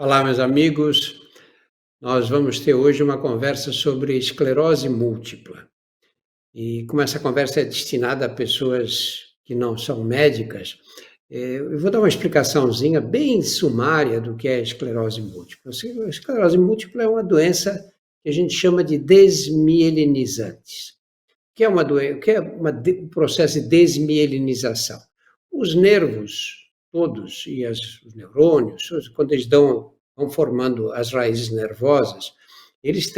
Olá, meus amigos. Nós vamos ter hoje uma conversa sobre esclerose múltipla. E como essa conversa é destinada a pessoas que não são médicas, eu vou dar uma explicaçãozinha bem sumária do que é esclerose múltipla. A esclerose múltipla é uma doença que a gente chama de desmielinizantes, que é uma doença, um processo de desmielinização. Os nervos todos e os neurônios, quando vão formando as raízes nervosas, eles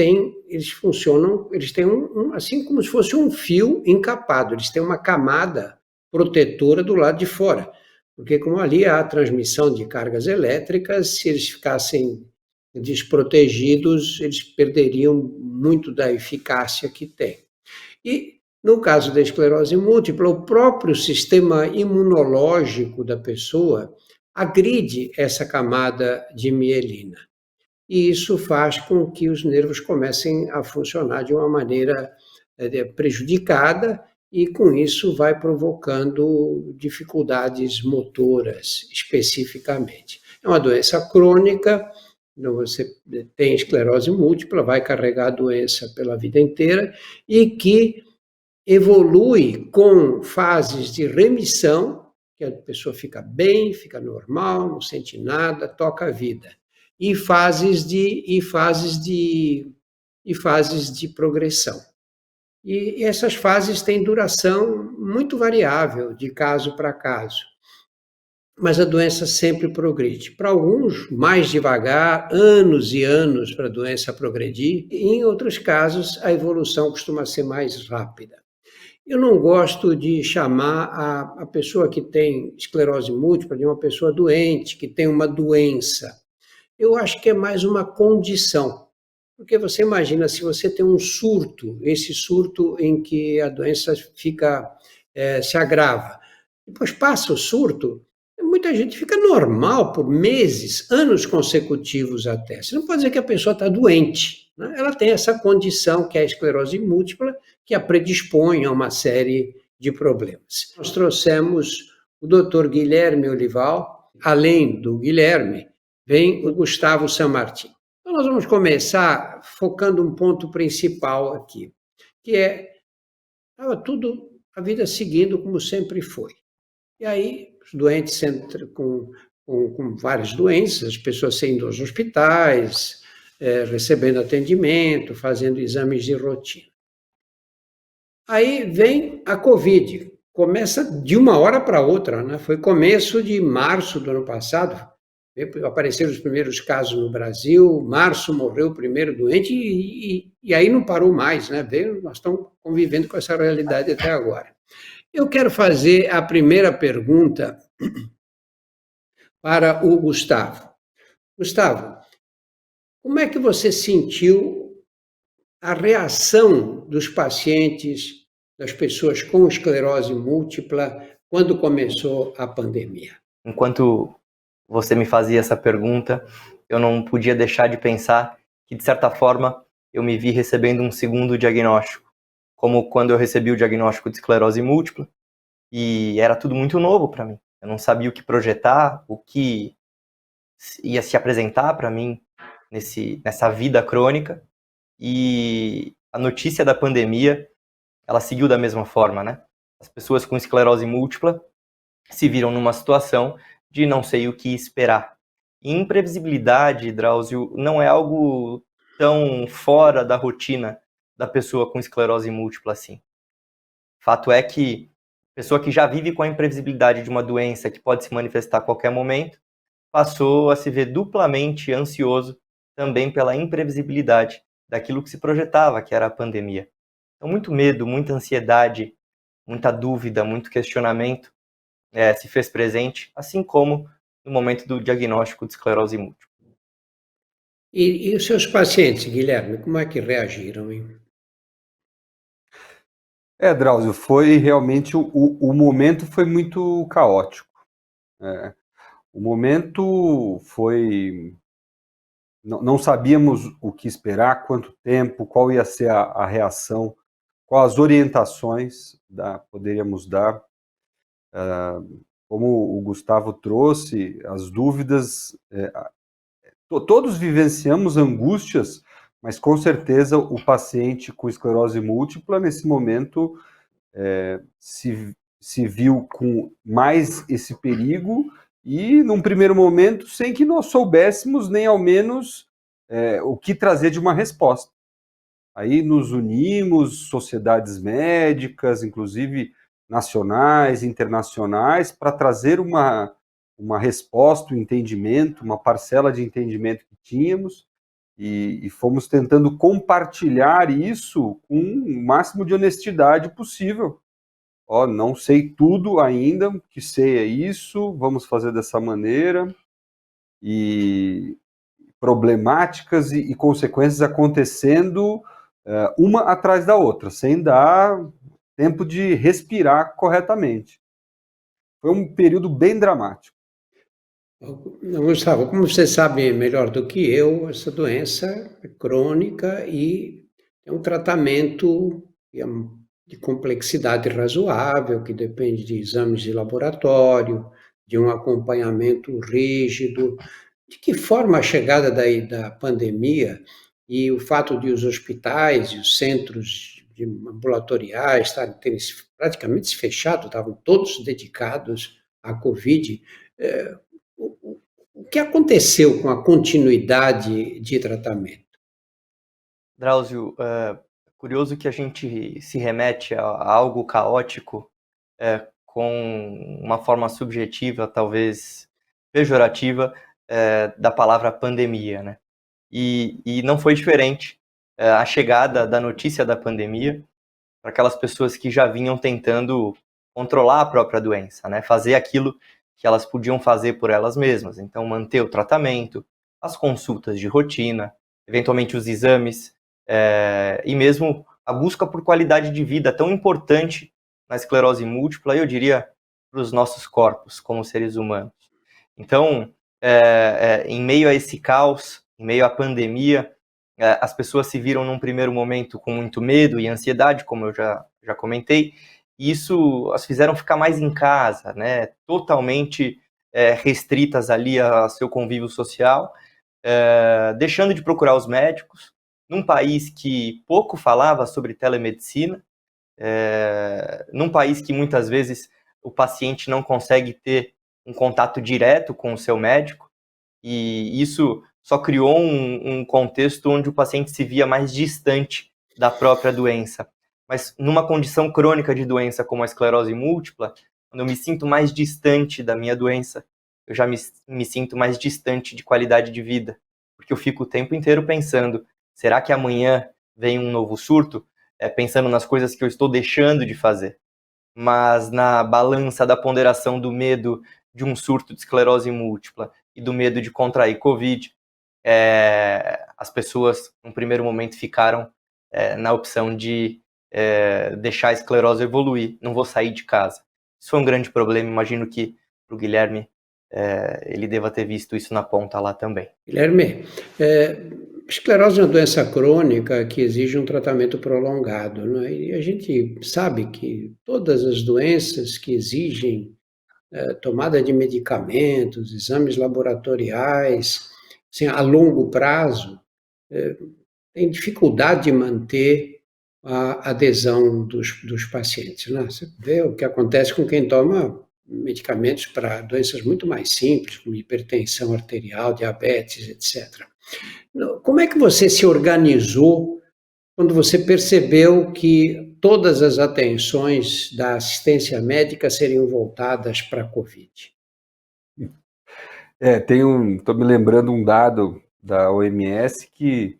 funcionam, eles têm assim como se fosse um fio encapado, eles têm uma camada protetora do lado de fora, porque como ali há a transmissão de cargas elétricas, se eles ficassem desprotegidos, eles perderiam muito da eficácia que tem. E, no caso da esclerose múltipla, o próprio sistema imunológico da pessoa agride essa camada de mielina. E isso faz com que os nervos comecem a funcionar de uma maneira prejudicada e, com isso, vai provocando dificuldades motoras, especificamente. É uma doença crônica. Você tem esclerose múltipla, vai carregar a doença pela vida inteira e que evolui com fases de remissão, que a pessoa fica bem, fica normal, não sente nada, toca a vida, e fases de progressão. E essas fases têm duração muito variável, de caso para caso, mas a doença sempre progride. Para alguns, mais devagar, anos e anos para a doença progredir, e em outros casos, a evolução costuma ser mais rápida. Eu não gosto de chamar a pessoa que tem esclerose múltipla de uma pessoa doente, que tem uma doença. Eu acho que é mais uma condição. Porque você imagina, se você tem um surto, esse surto em que a doença se agrava, depois passa o surto, muita gente fica normal por meses, anos consecutivos até. Você não pode dizer que a pessoa está doente, né? Ela tem essa condição que é a esclerose múltipla, que a predispõe a uma série de problemas. Nós trouxemos o Dr. Guilherme Olival. Além do Guilherme, vem o Gustavo Sanmartin. Então, nós vamos começar focando um ponto principal aqui, que estava tudo, a vida seguindo como sempre foi. E aí, os doentes com várias doenças, as pessoas saindo aos hospitais, recebendo atendimento, fazendo exames de rotina. Aí vem a Covid, começa de uma hora para outra, né? Foi começo de março do ano passado, apareceram os primeiros casos no Brasil, março morreu o primeiro doente e aí não parou mais, né? Nós estamos convivendo com essa realidade até agora. Eu quero fazer a primeira pergunta para o Gustavo. Gustavo, como é que você sentiu a reação dos pacientes, das pessoas com esclerose múltipla, quando começou a pandemia? Enquanto você me fazia essa pergunta, eu não podia deixar de pensar que, de certa forma, eu me vi recebendo um segundo diagnóstico, como quando eu recebi o diagnóstico de esclerose múltipla, e era tudo muito novo para mim. Eu não sabia o que projetar, o que ia se apresentar para mim nessa vida crônica, e a notícia da pandemia, ela seguiu da mesma forma, né? As pessoas com esclerose múltipla se viram numa situação de não sei o que esperar. E imprevisibilidade, Drauzio, não é algo tão fora da rotina da pessoa com esclerose múltipla assim. Fato é que a pessoa que já vive com a imprevisibilidade de uma doença que pode se manifestar a qualquer momento, passou a se ver duplamente ansioso também pela imprevisibilidade daquilo que se projetava, que era a pandemia. Então, muito medo, muita ansiedade, muita dúvida, muito questionamento se fez presente, assim como no momento do diagnóstico de esclerose múltipla. E os seus pacientes, Guilherme, como é que reagiram, hein? Drauzio, foi realmente o momento foi muito caótico. O momento foi... Não sabíamos o que esperar, quanto tempo, qual ia ser a reação, quais as orientações poderíamos dar. Como o Gustavo trouxe, as dúvidas todos vivenciamos angústias, mas com certeza o paciente com esclerose múltipla, nesse momento, se viu com mais esse perigo e, num primeiro momento, sem que nós soubéssemos nem ao menos o que trazer de uma resposta. Aí nos unimos, sociedades médicas, inclusive nacionais, internacionais, para trazer uma resposta, um entendimento, uma parcela de entendimento que tínhamos, e fomos tentando compartilhar isso com o máximo de honestidade possível. Não sei tudo ainda, o que sei é isso, vamos fazer dessa maneira, e problemáticas e consequências acontecendo uma atrás da outra, sem dar tempo de respirar corretamente. Foi um período bem dramático. Gustavo, como você sabe melhor do que eu, essa doença é crônica e é um tratamento de complexidade razoável, que depende de exames de laboratório, de um acompanhamento rígido. De que forma a chegada da pandemia e o fato de os hospitais e os centros ambulatoriais terem praticamente se fechado, estavam todos dedicados à Covid, o que aconteceu com a continuidade de tratamento? Drauzio, curioso que a gente se remete a algo caótico com uma forma subjetiva, talvez pejorativa, da palavra pandemia, né? E não foi diferente a chegada da notícia da pandemia para aquelas pessoas que já vinham tentando controlar a própria doença, né? Fazer aquilo que elas podiam fazer por elas mesmas. Então, manter o tratamento, as consultas de rotina, eventualmente os exames, e mesmo a busca por qualidade de vida tão importante na esclerose múltipla, eu diria, para os nossos corpos como seres humanos. Então, em meio a esse caos, em meio à pandemia, as pessoas se viram num primeiro momento com muito medo e ansiedade, como eu já comentei, e isso as fizeram ficar mais em casa, né, totalmente restritas ali ao seu convívio social, deixando de procurar os médicos, num país que pouco falava sobre telemedicina, num país que muitas vezes o paciente não consegue ter um contato direto com o seu médico, e isso só criou um contexto onde o paciente se via mais distante da própria doença. Mas numa condição crônica de doença como a esclerose múltipla, quando eu me sinto mais distante da minha doença, eu já me sinto mais distante de qualidade de vida, porque eu fico o tempo inteiro pensando, será que amanhã vem um novo surto? Pensando nas coisas que eu estou deixando de fazer. Mas na balança da ponderação do medo de um surto de esclerose múltipla e do medo de contrair Covid, as pessoas, no primeiro momento, ficaram na opção de deixar a esclerose evoluir, não vou sair de casa. Isso foi um grande problema, imagino que para o Guilherme, ele deva ter visto isso na ponta lá também. Guilherme, esclerose é uma doença crônica que exige um tratamento prolongado, não é? E a gente sabe que todas as doenças que exigem tomada de medicamentos, exames laboratoriais, assim, a longo prazo, tem dificuldade de manter a adesão dos pacientes, né? Você vê o que acontece com quem toma medicamentos para doenças muito mais simples, como hipertensão arterial, diabetes, etc. Como é que você se organizou quando você percebeu que todas as atenções da assistência médica seriam voltadas para a Covid? Estou me lembrando um dado da OMS que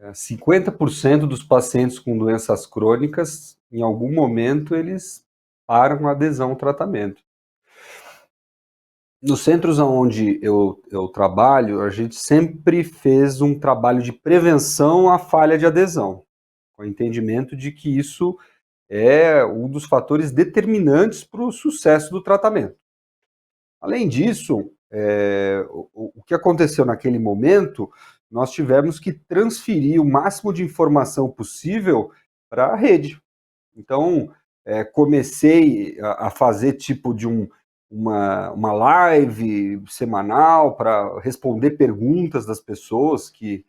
50% dos pacientes com doenças crônicas, em algum momento, eles param a adesão ao tratamento. Nos centros onde eu trabalho, a gente sempre fez um trabalho de prevenção à falha de adesão, com o entendimento de que isso é um dos fatores determinantes para o sucesso do tratamento. Além disso, o que aconteceu naquele momento, nós tivemos que transferir o máximo de informação possível para a rede. Então, comecei a fazer tipo de um uma live semanal para responder perguntas das pessoas que,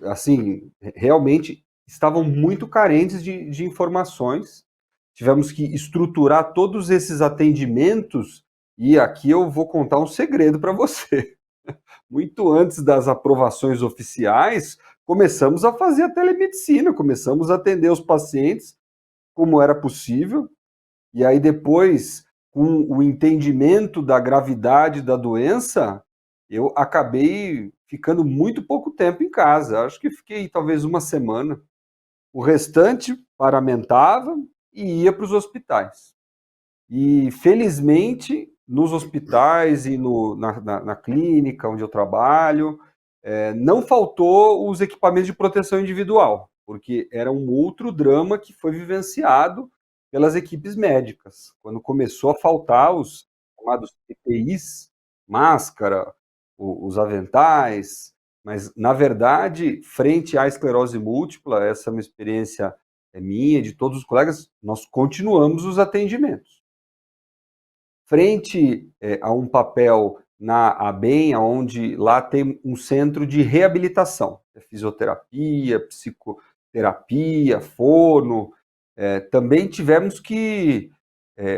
assim, realmente estavam muito carentes de informações. Tivemos que estruturar todos esses atendimentos, e aqui eu vou contar um segredo para você. Muito antes das aprovações oficiais, começamos a fazer a telemedicina, começamos a atender os pacientes como era possível, e aí depois, com o entendimento da gravidade da doença, eu acabei ficando muito pouco tempo em casa. Acho que fiquei talvez uma semana. O restante paramentava e ia para os hospitais. E felizmente, nos hospitais e na clínica onde eu trabalho, não faltou os equipamentos de proteção individual, porque era um outro drama que foi vivenciado pelas equipes médicas. Quando começou a faltar os chamados EPIs, máscara, os aventais, mas, na verdade, frente à esclerose múltipla, essa é uma experiência minha, de todos os colegas, nós continuamos os atendimentos. Frente a um papel na ABEM, onde lá tem um centro de reabilitação, fisioterapia, psicoterapia, fono, também tivemos que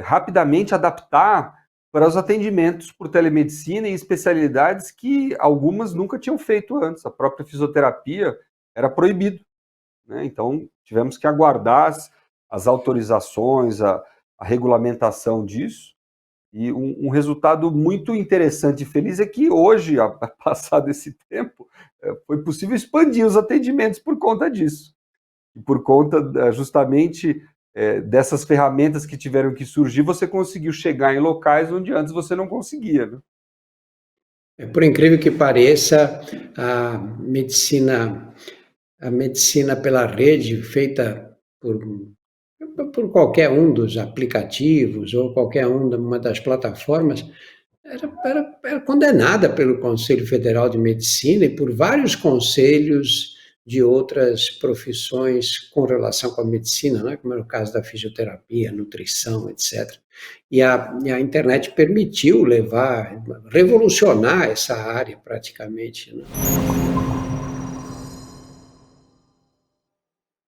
rapidamente adaptar para os atendimentos por telemedicina em especialidades que algumas nunca tinham feito antes. A própria fisioterapia era proibido, né? Então tivemos que aguardar as autorizações, a regulamentação disso. E um resultado muito interessante e feliz é que hoje, passado esse tempo, foi possível expandir os atendimentos por conta disso. E por conta justamente dessas ferramentas que tiveram que surgir, você conseguiu chegar em locais onde antes você não conseguia, né? Por incrível que pareça, a medicina pela rede, feita por qualquer um dos aplicativos ou qualquer uma das plataformas, era condenada pelo Conselho Federal de Medicina e por vários conselhos de outras profissões com relação com a medicina, né? Como era o caso da fisioterapia, nutrição, etc. E a internet permitiu revolucionar essa área praticamente, né?